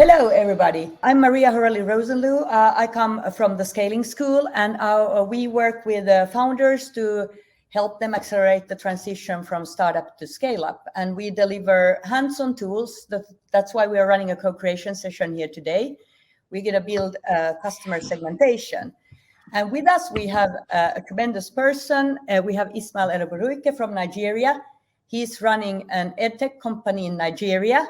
Hello, everybody. I'm Maria Horelli-Rosenlew. I come from the Scaling School, and we work with founders to help them accelerate the transition from startup to scale up. And we deliver hands-on tools. That's why we are running a co-creation session here today. We're going to build customer segmentation. And with us, we have a tremendous person. We have Ismail Eroburuike from Nigeria. He's running an edtech company in Nigeria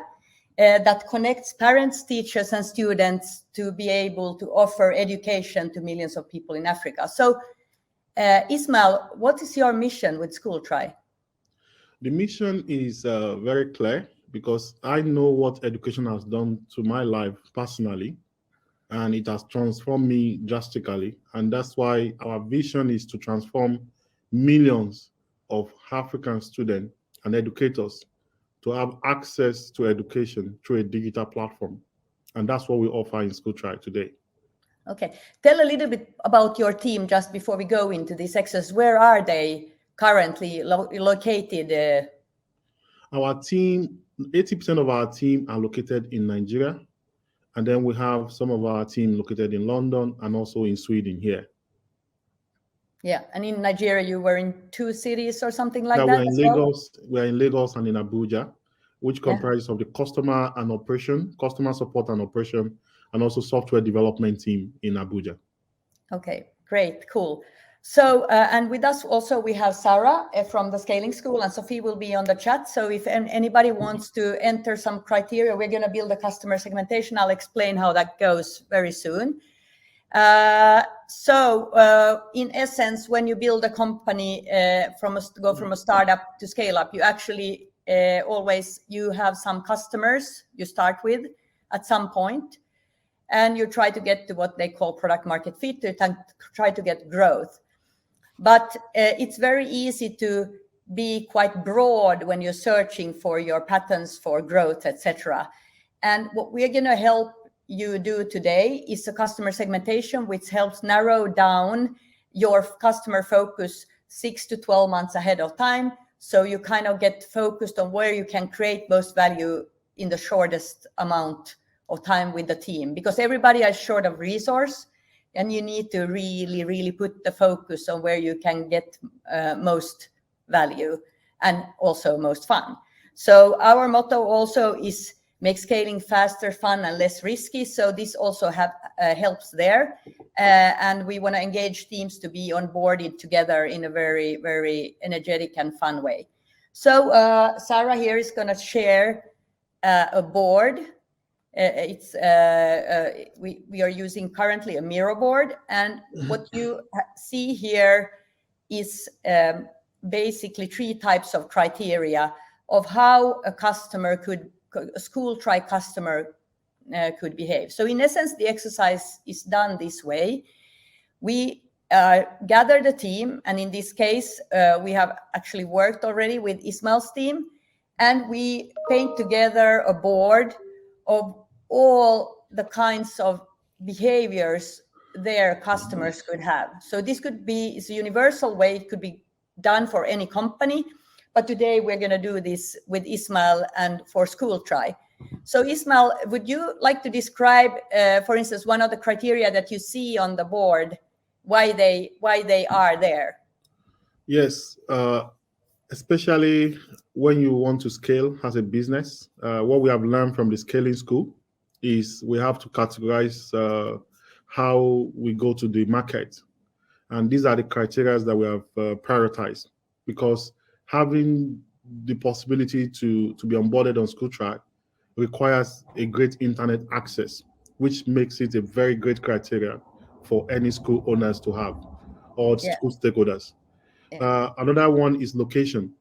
that connects parents, teachers, and students to be able to offer education to millions of people in Africa. So, Ismail, what is your mission with SchoolTry? The mission is very clear because I know what education has done to my life personally, and it has transformed me drastically. And that's why our vision is to transform millions of African students and educators to have access to education through a digital platform. And that's what we offer in SchoolTry today. Okay. Tell a little bit about your team just before we go into this exercise. Where are they currently located? Our team, 80% of our team are located in Nigeria. And then we have some of our team located in London and also in Sweden here. Yeah, and in Nigeria, you were in 2 cities or something like that. We're in Lagos. We're in Lagos and in Abuja, which comprises of the customer support and operation, and also software development team in Abuja. Okay, great, cool. So, and with us also we have Sara from the Scaling School, and Sophie will be on the chat. So if anybody wants to enter some criteria, we're going to build a customer segmentation. I'll explain how that goes very soon. In essence, when you build a company go from a startup to scale up, you actually you have some customers you start with at some point, and you try to get to what they call product market fit, to try to get growth. But it's very easy to be quite broad when you're searching for your patterns for growth, etc. And what we're going to help you do today is a customer segmentation, which helps narrow down your customer focus 6 to 12 months ahead of time. So you kind of get focused on where you can create most value in the shortest amount of time with the team, because everybody is short of resource, and you need to really, really put the focus on where you can get most value and also most fun. So our motto also is make scaling faster, fun, and less risky. So this also helps there. And we want to engage teams to be onboarded together in a very, very energetic and fun way. So Sara here is going to share a board. We are using currently a Miro board. And what you see here is basically 3 types of criteria of how a SchoolTry customer could behave. So in essence, the exercise is done this way. We gather the team, and in this case, we have actually worked already with Ismail's team, and we paint together a board of all the kinds of behaviors their customers could have. So this it's a universal way, it could be done for any company. But today we're going to do this with Ismail and for SchoolTry. So Ismail, would you like to describe, for instance, one of the criteria that you see on the board, why they are there? Yes, especially when you want to scale as a business. What we have learned from the Scaling School is we have to categorize how we go to the market. And these are the criteria that we have prioritized, because having the possibility to be onboarded on SchoolTry requires a great internet access, which makes it a very great criteria for any school owners to have, or school stakeholders. Another one is location.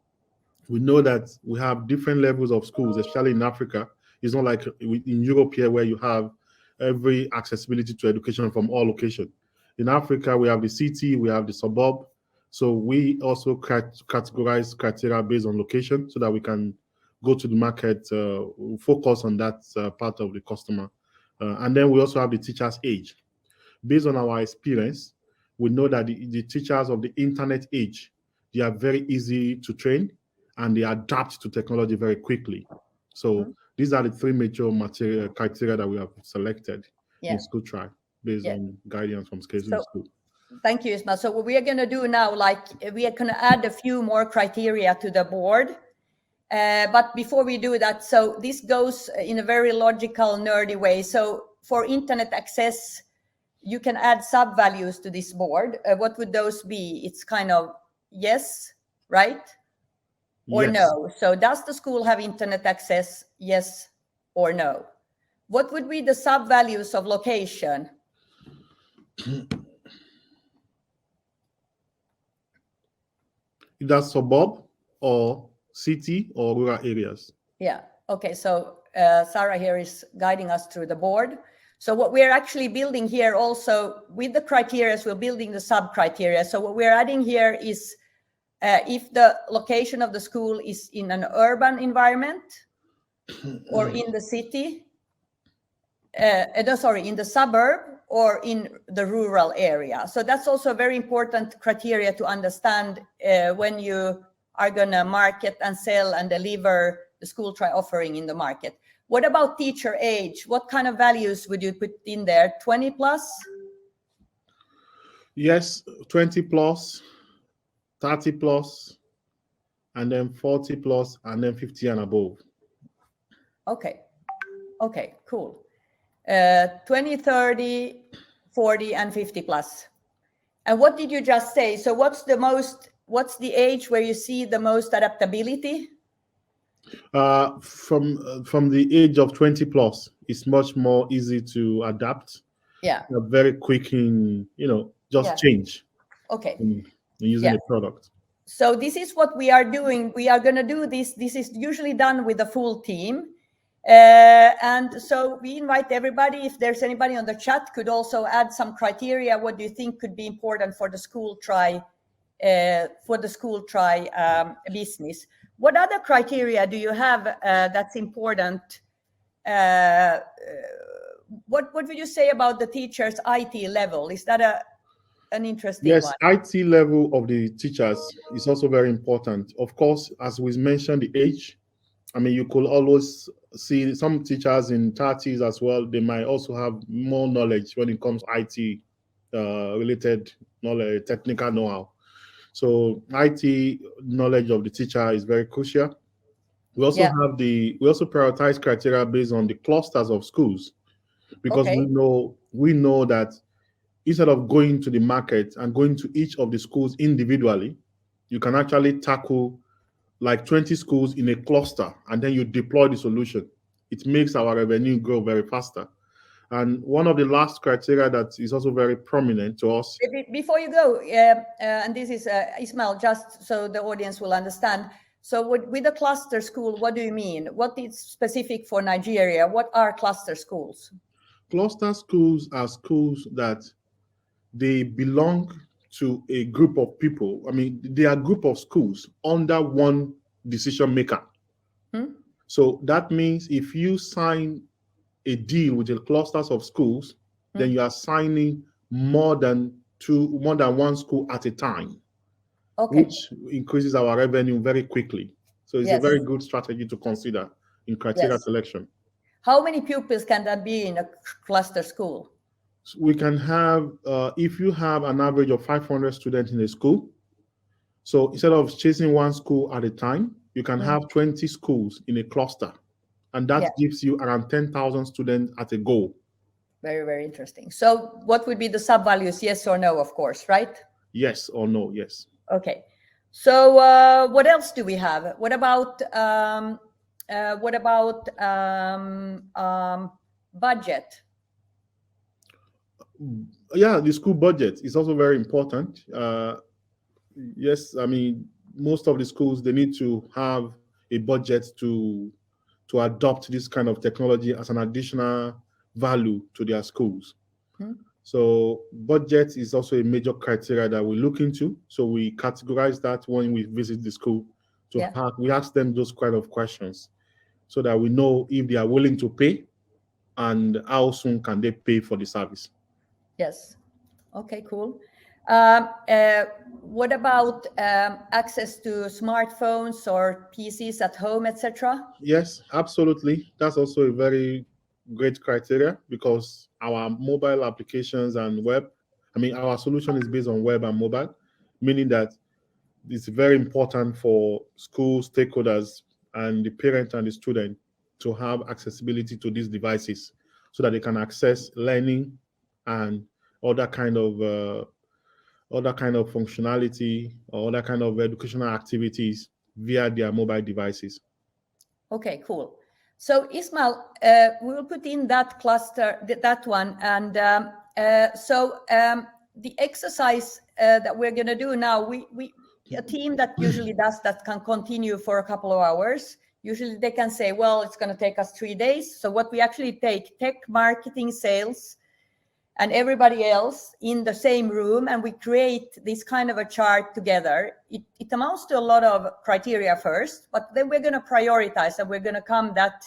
We know that we have different levels of schools, especially in Africa. It's not like in Europe here where you have every accessibility to education from all locations. In Africa, we have the city, we have the suburb. So we also categorize criteria based on location so that we can go to the market, focus on that part of the customer. And then we also have the teacher's age. Based on our experience, we know that the teachers of the internet age, they are very easy to train and they adapt to technology very quickly. So these are the three major material criteria that we have selected in School Try based on guidance from Scaling School. Thank you, Ismail. So what we are going to do now, like we are going to add a few more criteria to the board. But before we do that, so this goes in a very logical, nerdy way. So for internet access, you can add sub-values to this board. What would those be? It's kind of yes, right? Or Yes. no. So does the school have internet access? Yes or no. What would be the sub-values of location? Either suburb or city or rural areas. Yeah. Okay. So Sara here is guiding us through the board. So what we're actually building here also with the criteria, we're building the sub-criteria. So what we're adding here is if the location of the school is in an urban environment or in the city, in the suburb or in the rural area. So that's also a very important criteria to understand when you are going to market and sell and deliver the School Try offering in the market. What about teacher age? What kind of values would you put in there? 20 plus? Yes, 20 plus, 30 plus, and then 40 plus, and then 50 and above. Okay. Okay, cool. 20, 30, 40, and 50 plus. And what did you just say? So what's the age where you see the most adaptability? From the age of 20 plus, it's much more easy to adapt. Yeah. Very quick in, change. Okay. In using a product. So this is what we are doing. We are going to do this. This is usually done with the full team. And so we invite everybody, if there's anybody on the chat, could also add some criteria. What do you think could be important for the School Try, business? What other criteria do you have that's important? What would you say about the teacher's IT level? Is that an interesting one? Yes, IT level of the teachers is also very important. Of course, as we mentioned, the age. I mean, you could always see some teachers in 30s as well. They might also have more knowledge when it comes to IT related knowledge, technical know-how. So IT knowledge of the teacher is very crucial. We also we also prioritize criteria based on the clusters of schools, because we know that instead of going to the market and going to each of the schools individually, you can actually tackle like 20 schools in a cluster, and then you deploy the solution. It makes our revenue grow very faster. And one of the last criteria that is also very prominent to us. Before you go, and this is Ismail, just so the audience will understand. So with a cluster school, what do you mean? What is specific for Nigeria? What are cluster schools? Cluster schools are schools that they belong to a group of people. I mean, they are a group of schools under one decision maker. So that means if you sign a deal with the clusters of schools, then you are signing more than one school at a time, which increases our revenue very quickly. So it's a very good strategy to consider in criteria selection. How many pupils can that be in a cluster school? So we can have, if you have an average of 500 students in a school, so instead of chasing one school at a time, you can have 20 schools in a cluster, and that gives you around 10,000 students at a go. Very, very interesting. So what would be the sub-values, yes or no, of course, right? Yes or no, yes. Okay. So what else do we have? What about budget? Yeah, the school budget is also very important. Yes, I mean, most of the schools, they need to have a budget to adopt this kind of technology as an additional value to their schools. So budget is also a major criteria that we look into. So we categorize that when we visit the school. We ask them those kind of questions so that we know if they are willing to pay and how soon can they pay for the service. Yes. Okay, cool. What about access to smartphones or PCs at home, etc.? Yes, absolutely. That's also a very great criteria because our mobile applications and web, our solution is based on web and mobile, meaning that it's very important for school stakeholders and the parent and the student to have accessibility to these devices so that they can access learning and other kind of functionality or other kind of educational activities via their mobile devices. Okay, cool. So Ismail, we will put in that cluster, that one, and the exercise that we're going to do now, we a team that usually does that can continue for a couple of hours. Usually they can say, well, it's going to take us 3 days. So what we actually take, tech, marketing, sales, and everybody else in the same room, and we create this kind of a chart together. It amounts to a lot of criteria first, but then we're going to prioritize, and we're going to come that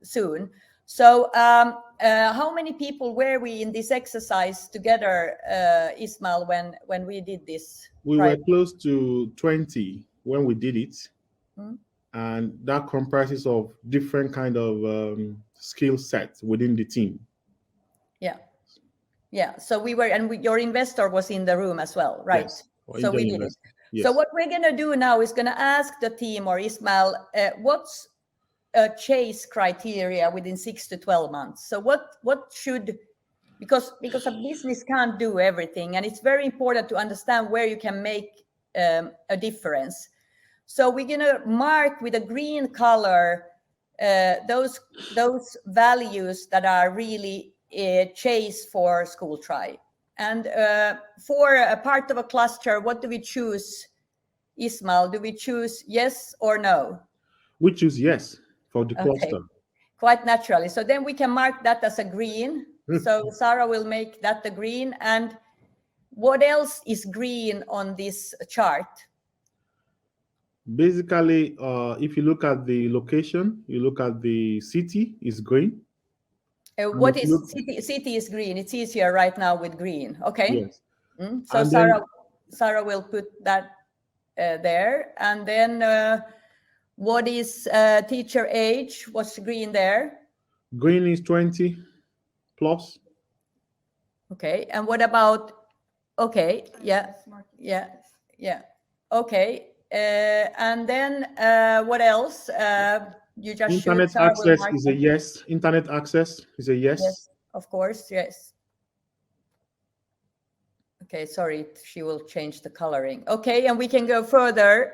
soon. So how many people were we in this exercise together, Ismail, when we did this? We were close to 20 when we did it. Mm-hmm. And that comprises of different kind of skill sets within the team. Yeah. So we were, and your investor was in the room as well, right? Yes. So we did it. Yes. So what we're going to do now is going to ask the team or Ismail, what's a chase criteria within 6 to 12 months? So what should, because a business can't do everything, and it's very important to understand where you can make a difference. So we're going to mark with a green color those values that are really chase for school try. And for a part of a cluster, what do we choose, Ismail? Do we choose yes or no? We choose yes for the cluster. Quite naturally. So then we can mark that as a green. So Sara will make that the green. And what else is green on this chart? Basically, if you look at the location, you look at the city is green. What is city is green? It's easier right now with green. Okay. Yes. So Sara will put that there. And then what is teacher age? What's green there? Green is 20 plus. Okay. And what about, okay. Yeah. Okay. And then what else? You just internet access is a yes. Internet access is a yes. Yes, of course, yes. Okay, sorry, she will change the coloring. Okay, and we can go further.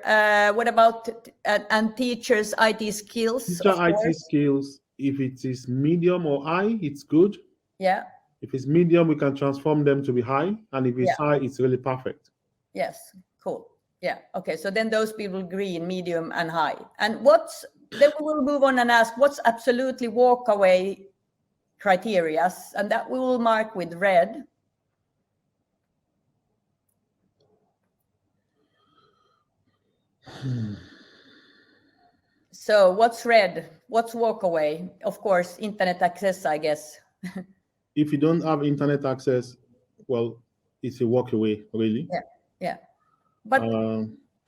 What about and teachers' IT skills? Teacher IT skills, if it is medium or high, it's good. Yeah. If it's medium, we can transform them to be high. And if it's high, it's really perfect. Yes, cool. Yeah, okay, so then those people green, medium, and high. And then we will move on and ask what's absolutely walk away criteria, and that we will mark with red. So what's red? What's walk away? Of course, internet access, I guess. If you don't have internet access, well, it's a walk away, really. Yeah. But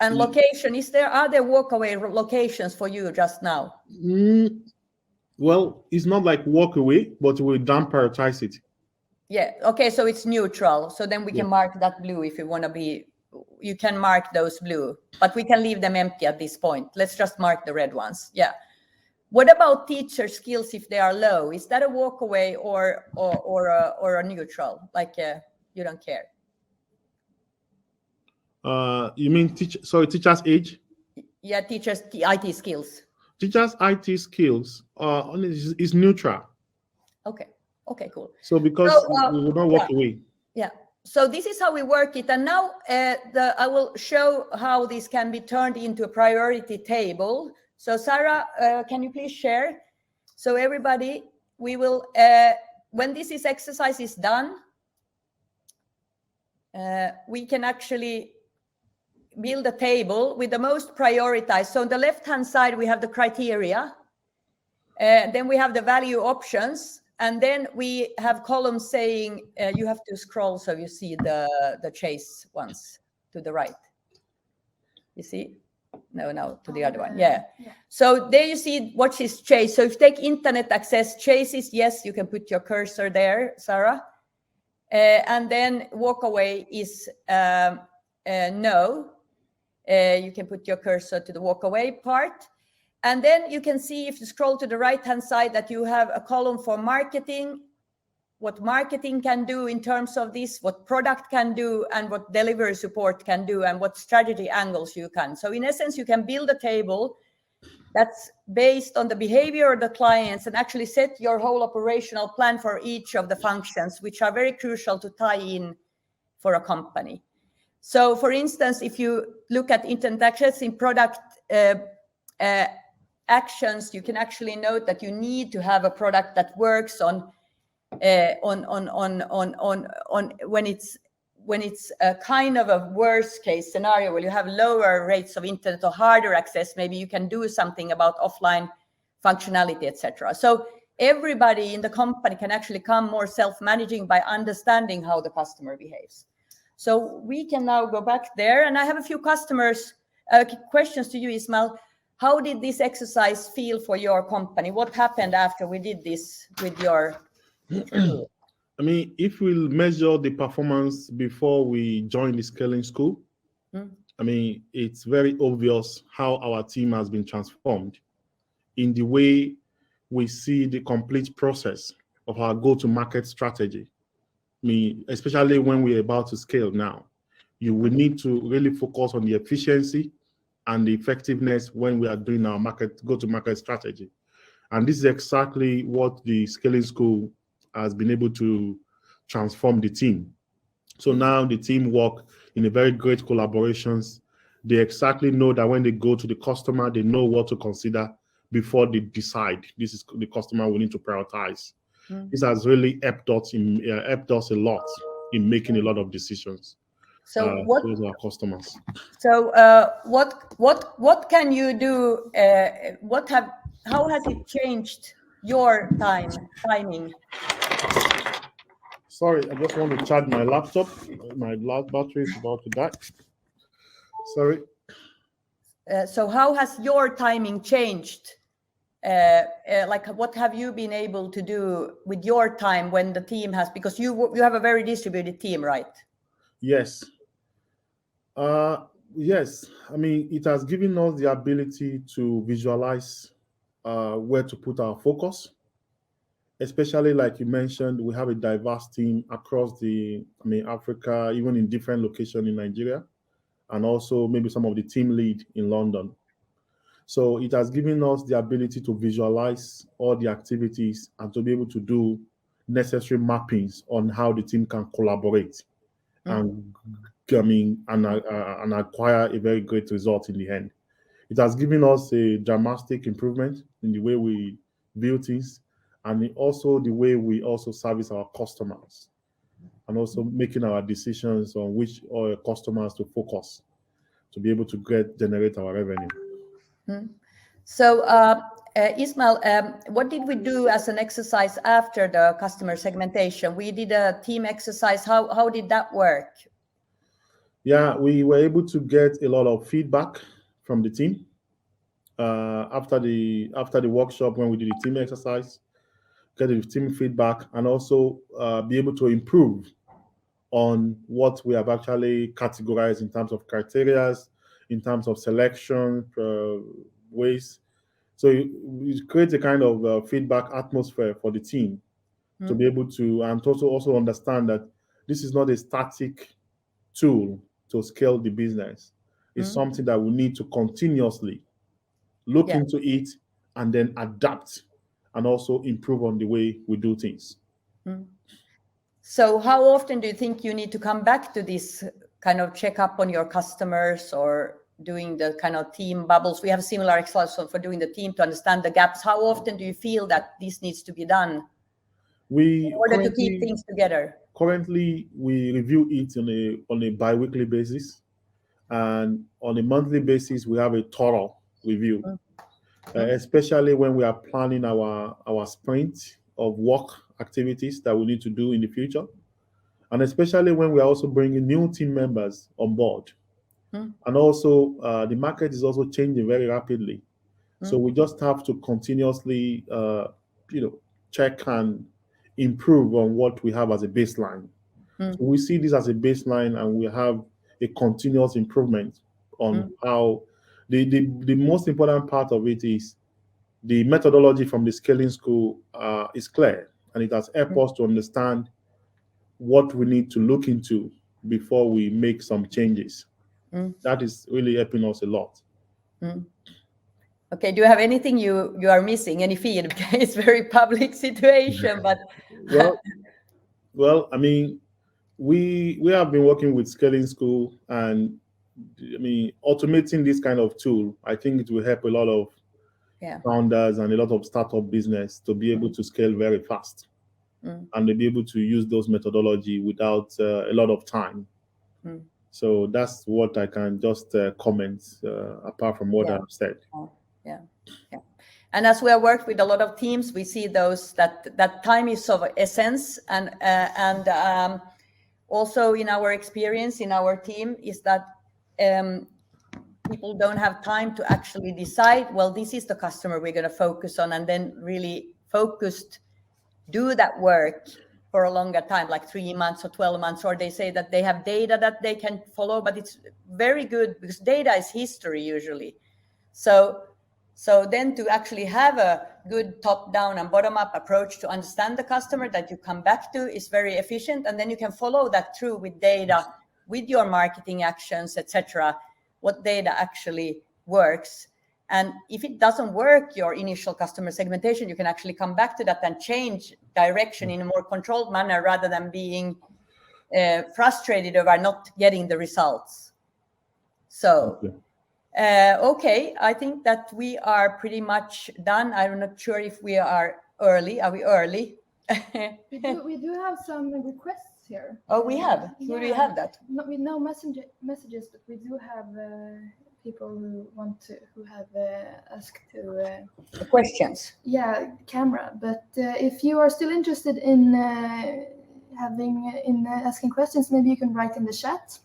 and location, are there walk away locations for you just now? Well, it's not like walk away, but we don't prioritize it. Yeah. Okay. So it's neutral. So then we can mark that blue if you want to be. You can mark those blue, but we can leave them empty at this point. Let's just mark the red ones. Yeah. What about teacher skills if they are low? Is that a walk away or a neutral? Like you don't care? You mean teacher's age? Yeah, teachers' IT skills. Teachers' IT skills is neutral. Okay, cool. So because we will not walk away. Yeah. So this is how we work it. And now I will show how this can be turned into a priority table. So Sara, can you please share? So everybody, we will, when this exercise is done, we can actually build a table with the most prioritized. So on the left-hand side, we have the criteria. Then we have the value options. And then we have columns saying, you have to scroll so you see the chase ones to the right. You see? No, to the other one. Yeah. So there you see what is chase. So if you take internet access, chase is yes, you can put your cursor there, Sara. And then walk away is no. You can put your cursor to the walk away part. And then you can see, if you scroll to the right-hand side, that you have a column for marketing, what marketing can do in terms of this, what product can do, and what delivery support can do, and what strategy angles you can. So in essence, you can build a table that's based on the behavior of the clients and actually set your whole operational plan for each of the functions, which are very crucial to tie in for a company. So for instance, if you look at internet access in product actions, you can actually note that you need to have a product that works on when it's a kind of a worst case scenario where you have lower rates of internet or harder access. Maybe you can do something about offline functionality, etc. So everybody in the company can actually become more self-managing by understanding how the customer behaves. So we can now go back there, and I have a few questions to you, Ismail. How did this exercise feel for your company? What happened after we did this with your? I mean, if we measure the performance before we joined the scaling school, I mean, it's very obvious how our team has been transformed in the way we see the complete process of our go-to-market strategy. I mean, especially when we're about to scale now, you will need to really focus on the efficiency and the effectiveness when we are doing our go-to-market strategy. And this is exactly what the scaling school has been able to transform the team. So now the team work in a very great collaborations. They exactly know that when they go to the customer, they know what to consider before they decide this is the customer we need to prioritize. This has really helped us a lot in making a lot of decisions. So towards our customers. So what can you do? How has it changed your timing? Sorry, I just want to charge my laptop. My battery is about to die. Sorry. So how has your timing changed? Like, what have you been able to do with your time when the team has? Because you have a very distributed team, right? Yes. Yes. I mean, it has given us the ability to visualize where to put our focus. Especially like you mentioned, we have a diverse team across Africa, even in different locations in Nigeria, and also maybe some of the team lead in London. So it has given us the ability to visualize all the activities and to be able to do necessary mappings on how the team can collaborate and acquire a very great result in the end. It has given us a dramatic improvement in the way we view things, and also the way we also service our customers, and also making our decisions on which customers to focus to be able to generate our revenue. So, Ismail, what did we do as an exercise after the customer segmentation? We did a team exercise. How did that work? Yeah, we were able to get a lot of feedback from the team after the workshop when we did the team exercise. Get the team feedback and also be able to improve on what we have actually categorized in terms of criteria, in terms of selection ways. So it creates a kind of feedback atmosphere for the team to be able to, and to also understand that this is not a static tool to scale the business. It's something that we need to continuously look into it and then adapt and also improve on the way we do things. So how often do you think you need to come back to this kind of check up on your customers or doing the kind of team bubbles? We have similar exercises for doing the team to understand the gaps. How often do you feel that this needs to be done in order to keep things together? Currently, we review it on a bi-weekly basis, and on a monthly basis, we have a thorough review. Especially when we are planning our sprint of work activities that we need to do in the future. And especially when we're also bringing new team members on board. And also, the market is also changing very rapidly. So we just have to continuously, check and improve on what we have as a baseline. So we see this as a baseline, and we have a continuous improvement on how the most important part of it is the methodology from the scaling school is clear, and it has helped us to understand what we need to look into before we make some changes. That is really helping us a lot. Okay, do you have anything you are missing? Any feedback? It's a very public situation, but well, I mean, we have been working with scaling school, and I mean, automating this kind of tool, I think it will help a lot of founders and a lot of startup business to be able to scale very fast, and to be able to use those methodology without a lot of time. So that's what I can just comment apart from what I've said. Yeah. And as we have worked with a lot of teams, we see those that time is of essence, and also in our experience in our team is that people don't have time to actually decide, well, this is the customer we're going to focus on, and then really focused do that work for a longer time, like 3 months or 12 months, or they say that they have data that they can follow, but it's very good because data is history usually. So then to actually have a good top-down and bottom-up approach to understand the customer that you come back to is very efficient, and then you can follow that through with data, with your marketing actions, etc. What data actually works, and if it doesn't work, your initial customer segmentation, you can actually come back to that and change direction in a more controlled manner rather than being frustrated over not getting the results. So. Okay, I think that we are pretty much done. I'm not sure if we are early. Are we early? we do have some requests here. Oh, we have? Yeah. Do we have that? No messages, but we do have people who have asked to questions. Yeah, camera. But if you are still interested in asking questions, maybe you can write in the chat.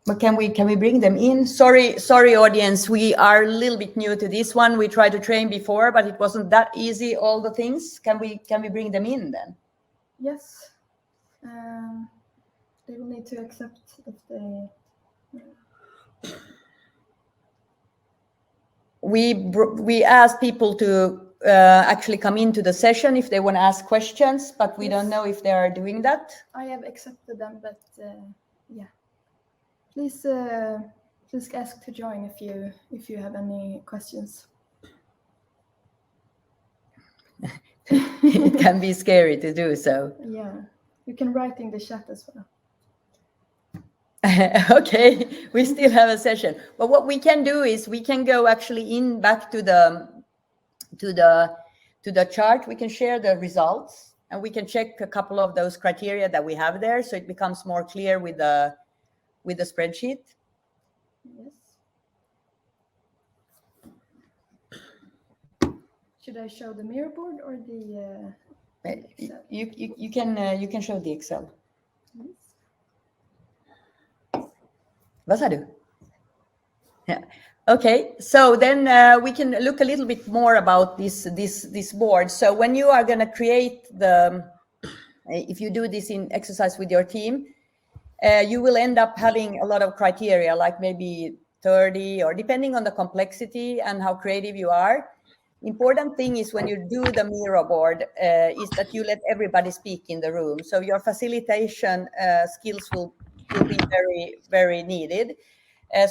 But can we bring them in? Sorry, audience. We are a little bit new to this one. We tried to train before, but it wasn't that easy. All the things. Can we bring them in then? Yes. They will need to accept if they. We asked people to actually come into the session if they want to ask questions, but we don't know if they are doing that. I have accepted them, but yeah. Please ask to join if you have any questions. It can be scary to do so. Yeah, you can write in the chat as well. Okay, we still have a session, but what we can do is we can go actually back to the chart. We can share the results, and we can check a couple of those criteria that we have there, so it becomes more clear with the spreadsheet. Yes. Should I show the mirror board or the Excel? You can show the Excel. Yes. Vad sa du? Yeah. Okay. So then we can look a little bit more about this board. So when you are going to create if you do this in exercise with your team, you will end up having a lot of criteria, like maybe 30, or depending on the complexity and how creative you are. Important thing is when you do the Miro board is that you let everybody speak in the room. So your facilitation skills will be very, very needed.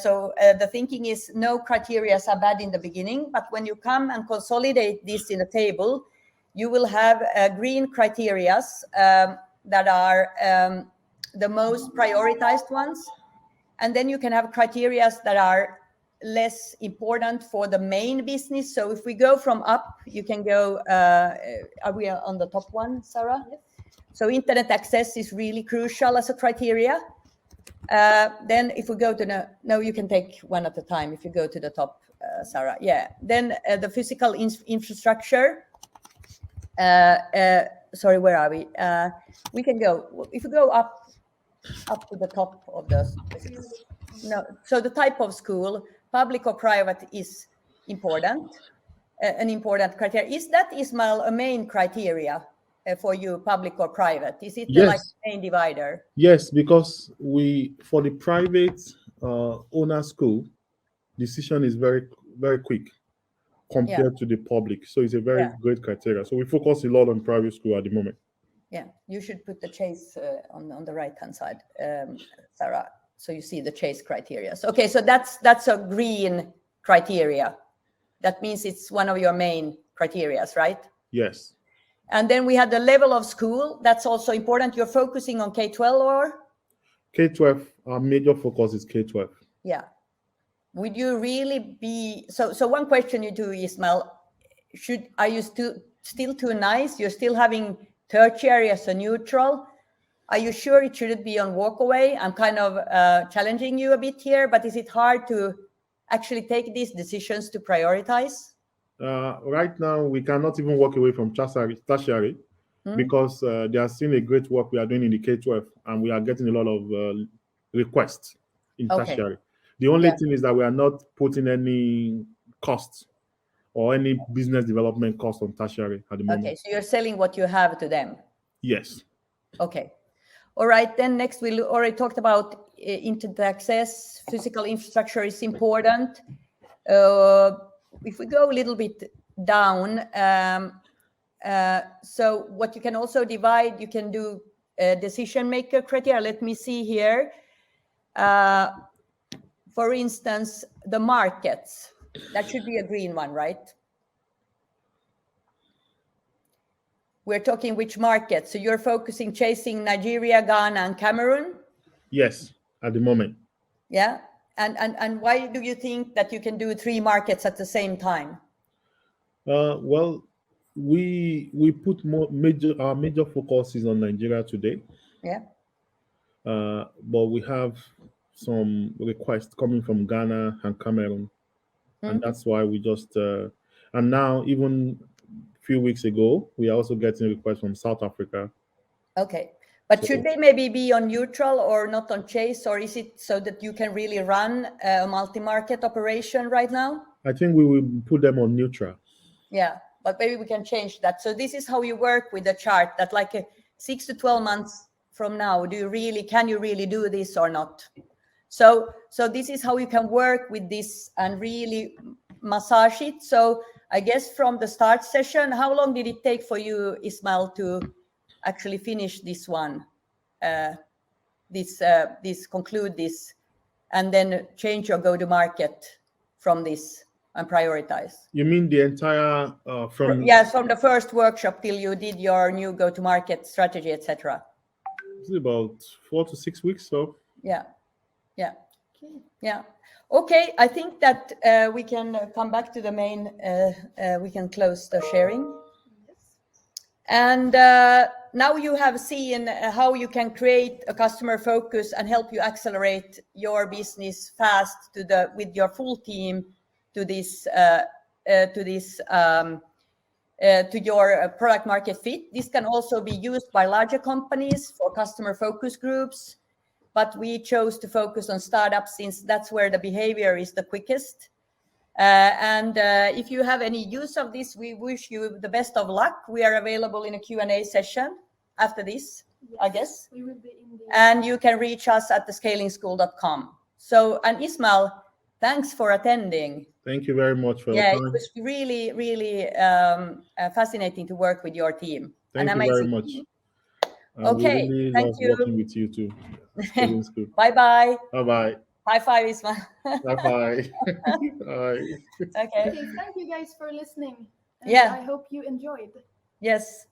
So the thinking is no criteria are bad in the beginning, but when you come and consolidate this in a table, you will have green criteria that are the most prioritized ones. And then you can have criteria that are less important for the main business. So if we go from up, you can go, are we on the top one, Sara? Yes. So internet access is really crucial as a criteria. Then if we go to no, you can take one at a time. If you go to the top, Sara, yeah. Then the physical infrastructure sorry, where are we? We can go, if you go up to the top of the, no, so the type of school, public or private, is important, an important criteria. Is that, Ismail, a main criteria for you, public or private? Is it Yes. like the main divider? Yes, because for the private owner school, decision is very, very quick compared to the public. So it's a very great criteria. So we focus a lot on private school at the moment. Yeah, you should put the Chase on the right-hand side, Sara, so you see the Chase criteria. So, okay, so that's a green criteria. That means it's one of your main criteria, right? Yes. And then we had the level of school. That's also important. You're focusing on K-12 or? K-12, our major focus is K-12. Yeah. Would you really be, so one question you do, Ismail, are you still too nice? You're still having tertiary as a neutral. Are you sure it shouldn't be on walkaway? I'm kind of challenging you a bit here, but is it hard to actually take these decisions to prioritize? Right now, we cannot even walk away from tertiary because they are seeing a great work we are doing in the K-12, and we are getting a lot of requests in tertiary. The only thing is that we are not putting any costs or any business development cost on tertiary at the moment. Okay, so you're selling what you have to them? Yes. Okay. All right, then next we already talked about internet access. Physical infrastructure is important. If we go a little bit down, so what you can also divide, you can do decision maker criteria. Let me see here. For instance, the markets, that should be a green one, right? We're talking which markets. So you're chasing Nigeria, Ghana, and Cameroon? Yes, at the moment. Yeah. And why do you think that you can do 3 markets at the same time? Well, we put our major focus is on Nigeria today. Yeah. But we have some requests coming from Ghana and Cameroon, and that's why we just and now even a few weeks ago we are also getting requests from South Africa. Okay. But should they maybe be on neutral or not on Chase, or is it so that you can really run a multi-market operation right now? I think we will put them on neutral. Yeah, but maybe we can change that. So this is how you work with the chart, that like 6 to 12 months from now, can you really do this or not? So this is how you can work with this and really massage it. So I guess from the start session, how long did it take for you, Ismail, to actually finish this one, conclude this, and then change your go-to-market from this and prioritize? You mean the entire from? Yes, from the first workshop till you did your new go-to-market strategy, etc. It's about 4 to 6 weeks. So yeah. Okay, I think that we can come back to the main. We can close the sharing. And now you have seen how you can create a customer focus and help you accelerate your business fast with your full team to your product market fit. This can also be used by larger companies for customer focus groups, but we chose to focus on startups since that's where the behavior is the quickest. And if you have any use of this, we wish you the best of luck. We are available in a Q&A session after this, yes, I guess. We will be in the... And you can reach us at thescalingschool.com. So, and Ismail, thanks for attending. Thank you very much for your time. It was really, really fascinating to work with your team. Thank you very much. Okay, we really thank you. Working with you too. Bye-bye. Bye-bye. High five, Ismail. Bye-bye. Bye. Okay. Thank you guys for listening. And yeah. I hope you enjoyed. Yes.